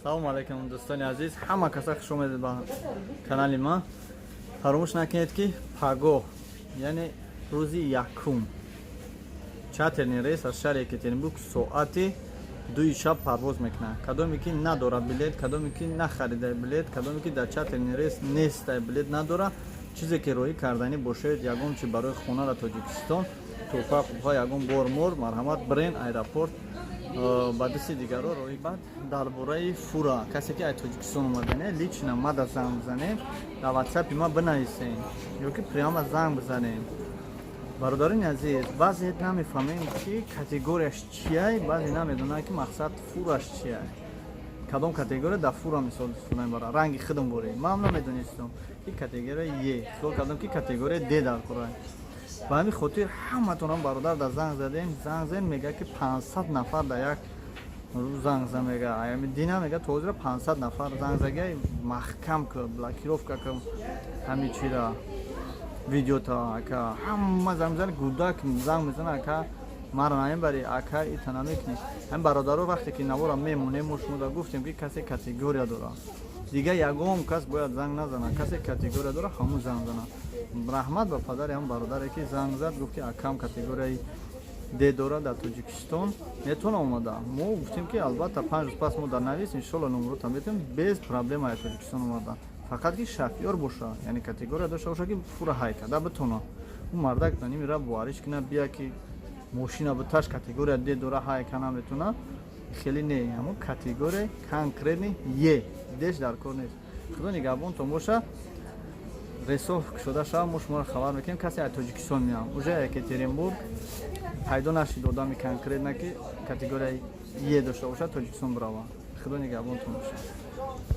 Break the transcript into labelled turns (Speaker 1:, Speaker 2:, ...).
Speaker 1: салом алайкум дӯстони азиз, ҳама каса хуш омадед ба канали ман. Фаромӯш накунед ки пагоҳ, яъне рӯзи якум чартерни рейс аз шаҳри Екатеринбург соати 2 шаб парвоз мекунад. Кадоме ки надора билет, кадоме ки нахарида билет, кадоме ки дар чартерни рейс неста билет надора, чизе ки роҳӣ карданӣ бошед, ягон чи барои хонара Тоҷикистон, тӯҳфа ягон бормор марҳамат бирен аэропорт ба дасти дигаро роҳӣ. Баъд дар бораи фура касе ки аз Тоҷикистон омадане лично мада занг бизанем, дар ватсапи ма бинависем ё ки прямо занг бизанем. Бародарони азиз, баъзе намефаҳмем ки категорияш чияй, баъзе намедонанд ки мақсад фураш чияй. Кадом категория дар фура мисол истифода мебарад, ранги хидм борем. Ман намедонистам ки категория Е, хиёл кардам ки категория Д дар кора. Ба ҳамин хотир ҳаматонам бародар дар занг задем мега ки 500 нафар дар як рӯз занг зад мега. Дина мега тозира 500 нафар занг загай маҳкам ка блокировка ка ҳамин чира видеота ака ҳама занг мезанад, гудак занг мезанад ака мара намебари, ака ита намекунӣ. ҳамин бародаро вақте ки навора мемонем мо шумо гуфтем ки касе категория дорад, дига ягон кас бояд занг назанад, касе категория дорад ҳамун занг занад. Раҳмат ба падари ҳамон бародаре ки занг зад, гуфт ки акам категорияи Д дорад дар Тоҷикистон метавонад омада. Мо гуфтем ки албатта 5 рӯз пас мо дар навис иншоалло номерота метавонем без проблема аз Тоҷикистон омада. Фақат ки шафёр боша, яъне категория дошта боша ки фура ҳай карда битона. У мардак намира бовариш кина бия ки мошина биташ категория Д дора ҳай кана метавона. Хеле не, ҳамон категория конкретни Е, Дш дар кор нест. Худо нигаҳбонтон боша. Рейсо шуда шава мо шуморо хабар мекунем касе аз Тоҷикистон меам. Уже Екатеринбург пайдо нашид одами конкретна ки категорияи Е дошта бошад Тоҷикистон бирава. Худо нигаҳбонтон боша.